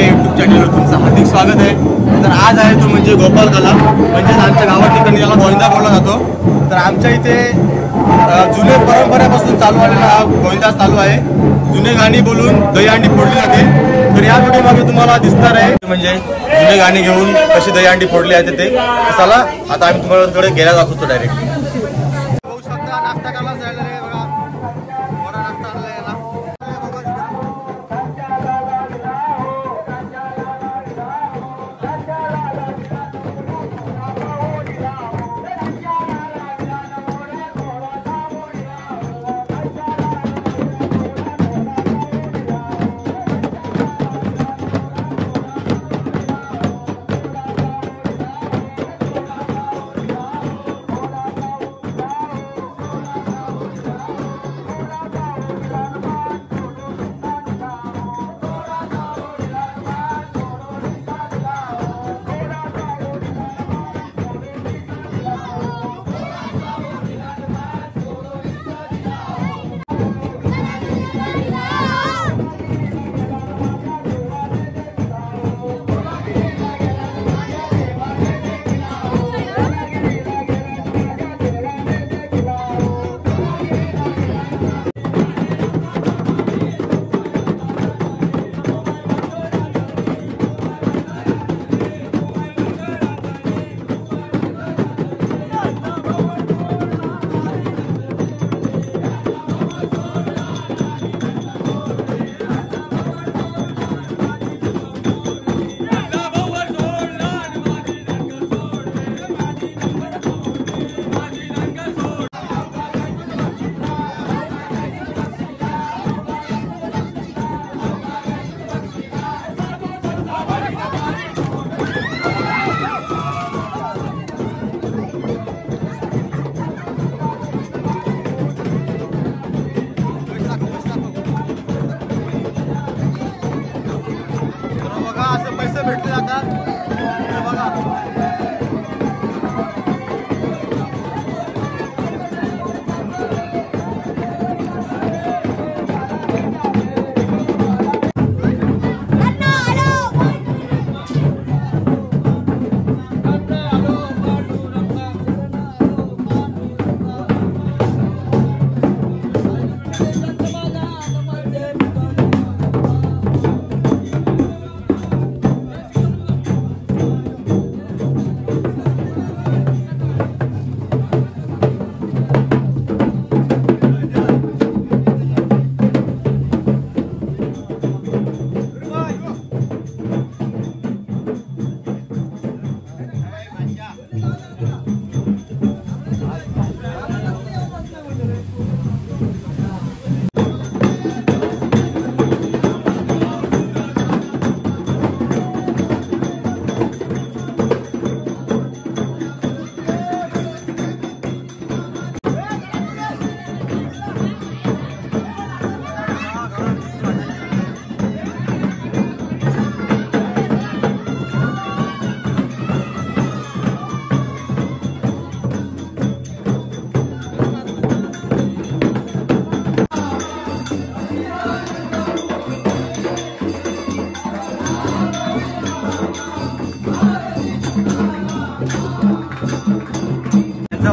YouTube चॅनलवर तुमचं हार्दिक स्वागत आहे। तर आज आहे तो म्हणजे गोपालकाला, म्हणजे आमच्या गावात ठिकाणी याला गोविंदा बोलला जातो। तर आमच्या इथे जुने परंपरेपासून चालू आलेला हा गोविंदा चालू आहे। जुने गाणी बोलून दहीहंडी फोडली जाते। तर या व्हिडिओमध्ये तुम्हाला दिसणार आहे म्हणजे जुने गाणी घेऊन कशी दहीहंडी फोडली जाते ते। चला आता आम्ही तुम्हाला तिकडे गेला जातो तो डायरेक्ट। बघू शकता नाश्ता करायला जायला रे बघा, मोठा नाश्ता आणला याला।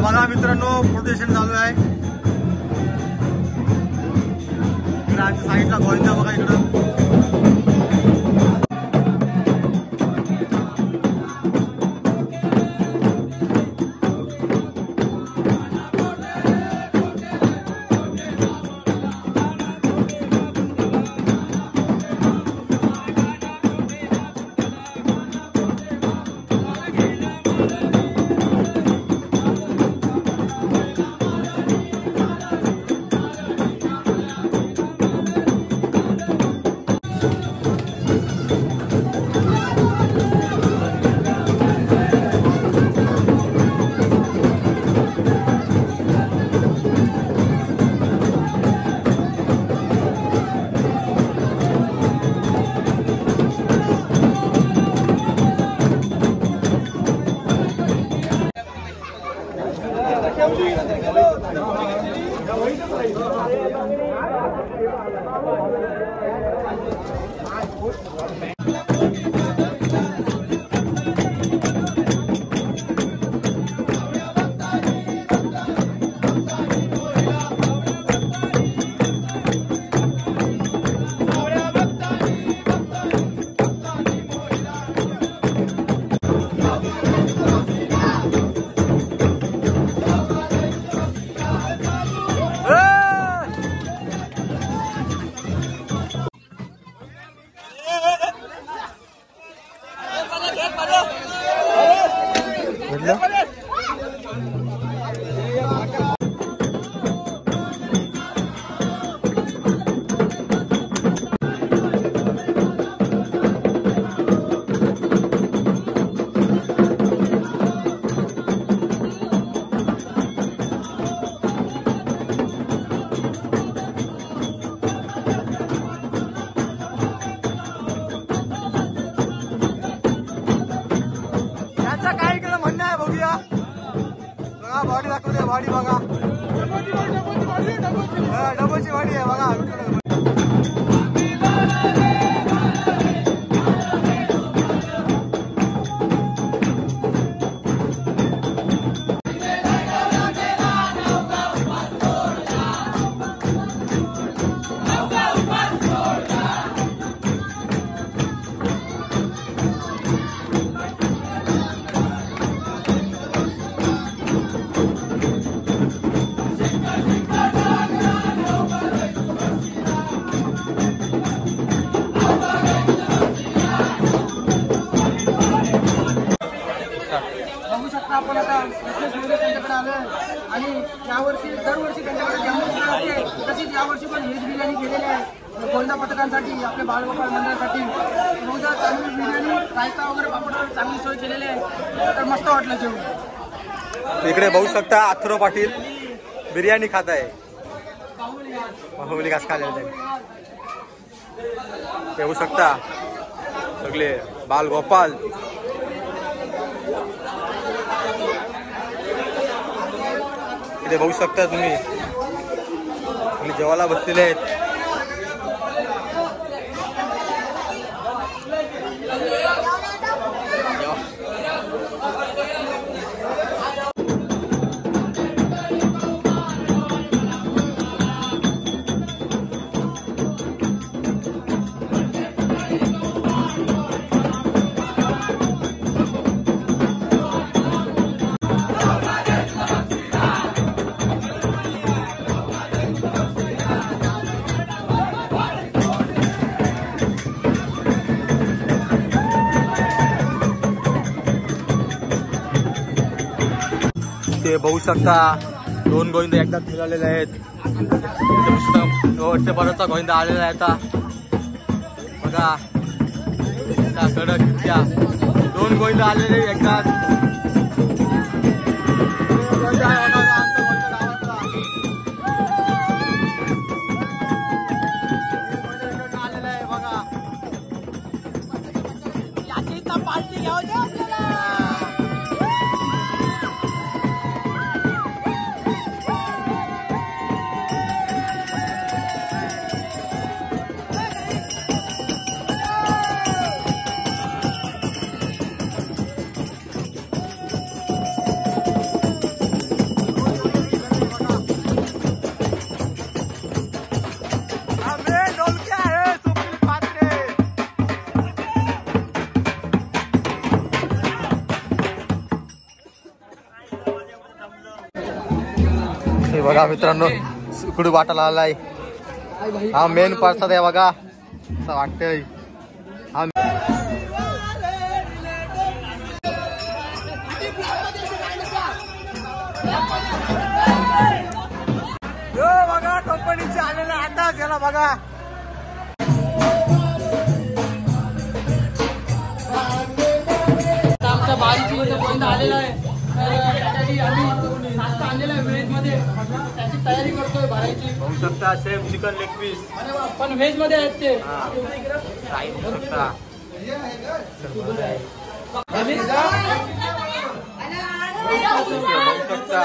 बघा मित्रांनो प्रोटेशन चालू आहे। आमच्या साईडला गोविंदा बघा इकडं। बॉडी दाखवते बॉडी बघा डबोची बॉडी आहे बघा आपण आता त्यांच्याकडे आलो आणि यावर्षी दरवर्षी त्यांच्याकडे जम्मू असते तशीच यावर्षी पण व्हेज बिर्याणी केलेली आहे गोविंदा पथकांसाठी आपल्या बाळगोपाळ मंडळासाठी रोजा चांगली बिर्याणी रायता वगैरे पापड चांगली सोय केलेली आहे तर मस्त वाटलं जेवण इकडे बघू शकता अथर्व पाटील बिर्याणी खात आहे बाहुबली घास खाल्लेला ते बघू शकता सगळे बालगोपाल इथे बघू शकता तुम्ही जेवायला बसलेले आहेत ते बघू शकता दोन गोविंद एकदाच मिळालेले आहेत परतचा गोविंदा आलेला आहे आता बघा त्या कडक त्या दोन गोविंद आलेले एकदाच आलेला आहे बघा याची पार्टी घ्यावं दे आपल्याला बघा मित्रांनो सुकडू वाटायला आलाय हा मेन प्रसाद आहे बघा असं वाटतंय हा बघा कंपनीचे आलेला आता गेला बघा आमच्या बारीची आलेला आहे नाश्ता आणलेला आहे व्हेज मध्ये त्याची तयारी करतोय भरायची बघू शकता शेफ चिकन लेग पीस पण व्हेज मध्ये आहेत ते बघू शकता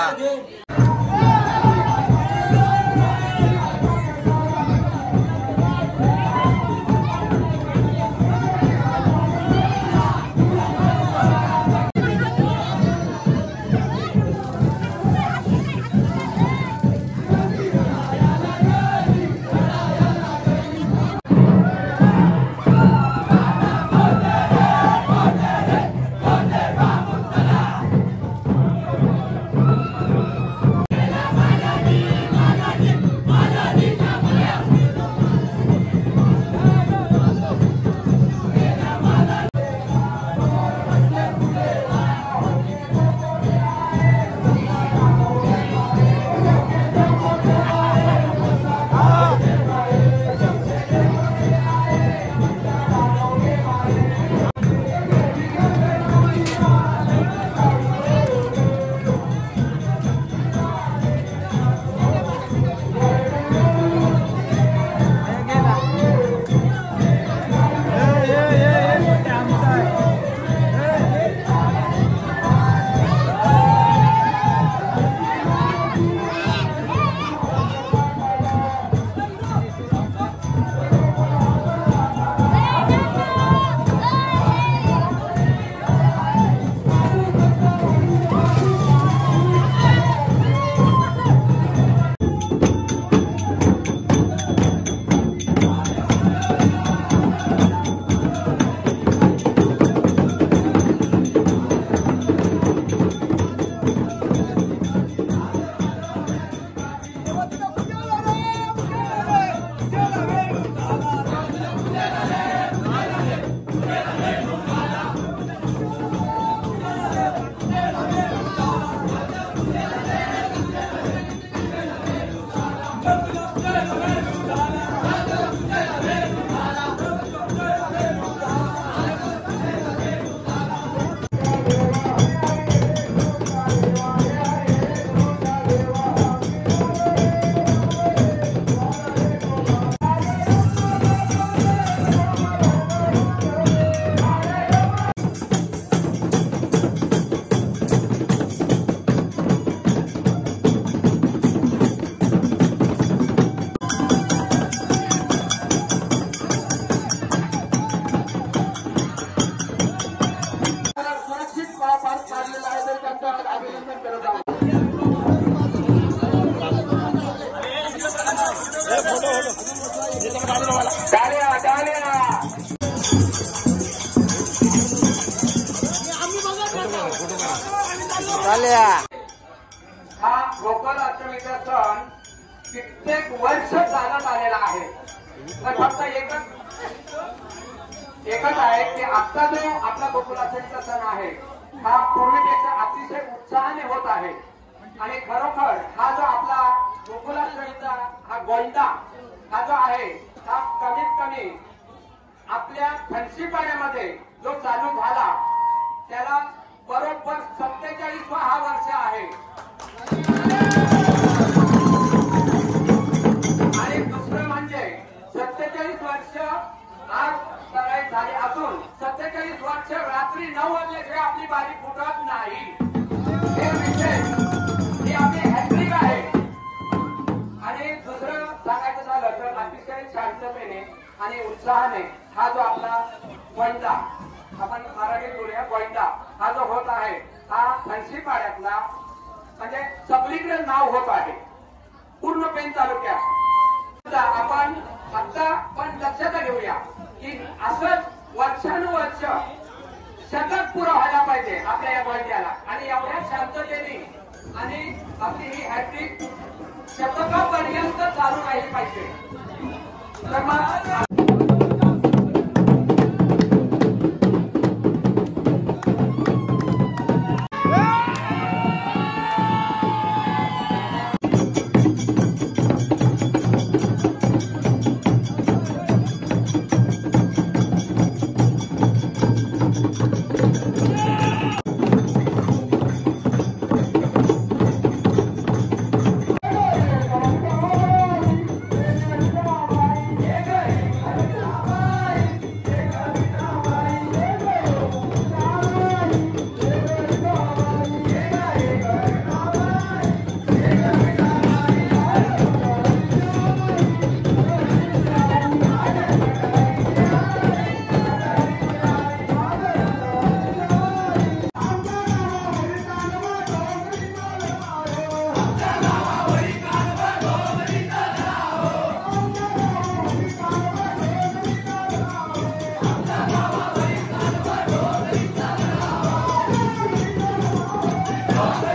सहर्ष अभिनंदन करत आहोत. टाळ्या टाळ्या. हा गोकुळ अष्टमीचा सण कित्येक वर्ष चालत आलेला आहे. तर फक्त एकच आहे की आता जो आपला गोकुळ अष्टमीचा सण आहे हा पूर्वीपेक्षा अतिशय उत्साहाने होत आहे. आणि खरोखर हा जो आपला गोकुळ अष्टमीचा हा गोंदा हा जो आहे हा कमीत कमी आपल्या फणशीपाड्यामध्ये जो चालू झाला त्याला बरोबर 47वा हा वर्ष आहे. आणि दुसरं म्हणजे 47 वर्ष आज करायची झाली असून 47 वर्ष रात्री 9 वाजल्याशिवाय आपली बारी फुटत नाही. हे विशेष ही आपली हॅट्रिक आहे. आणि दुसरं सांगायचं झालं तर अतिशय शांततेने आणि उत्साहाने हा जो आपला गोंदा आपण मराठीत बोलूया गोंदा हा जो होत आहे हा फणशीपाड्यातला म्हणजे सगळीकडे नाव होत आहे पूर्ण पेन तालुक्यात. आपण आता पण लक्षात घेऊया की असंच वर्षानुवर्ष शतक पुरं व्हायला पाहिजे आपल्या या गोंद्याला. आणि एवढ्या शांततेने आणि आपली ही हॅट्रिक शतकापर्यंत चालू राहिली पाहिजे. तर मग Oh,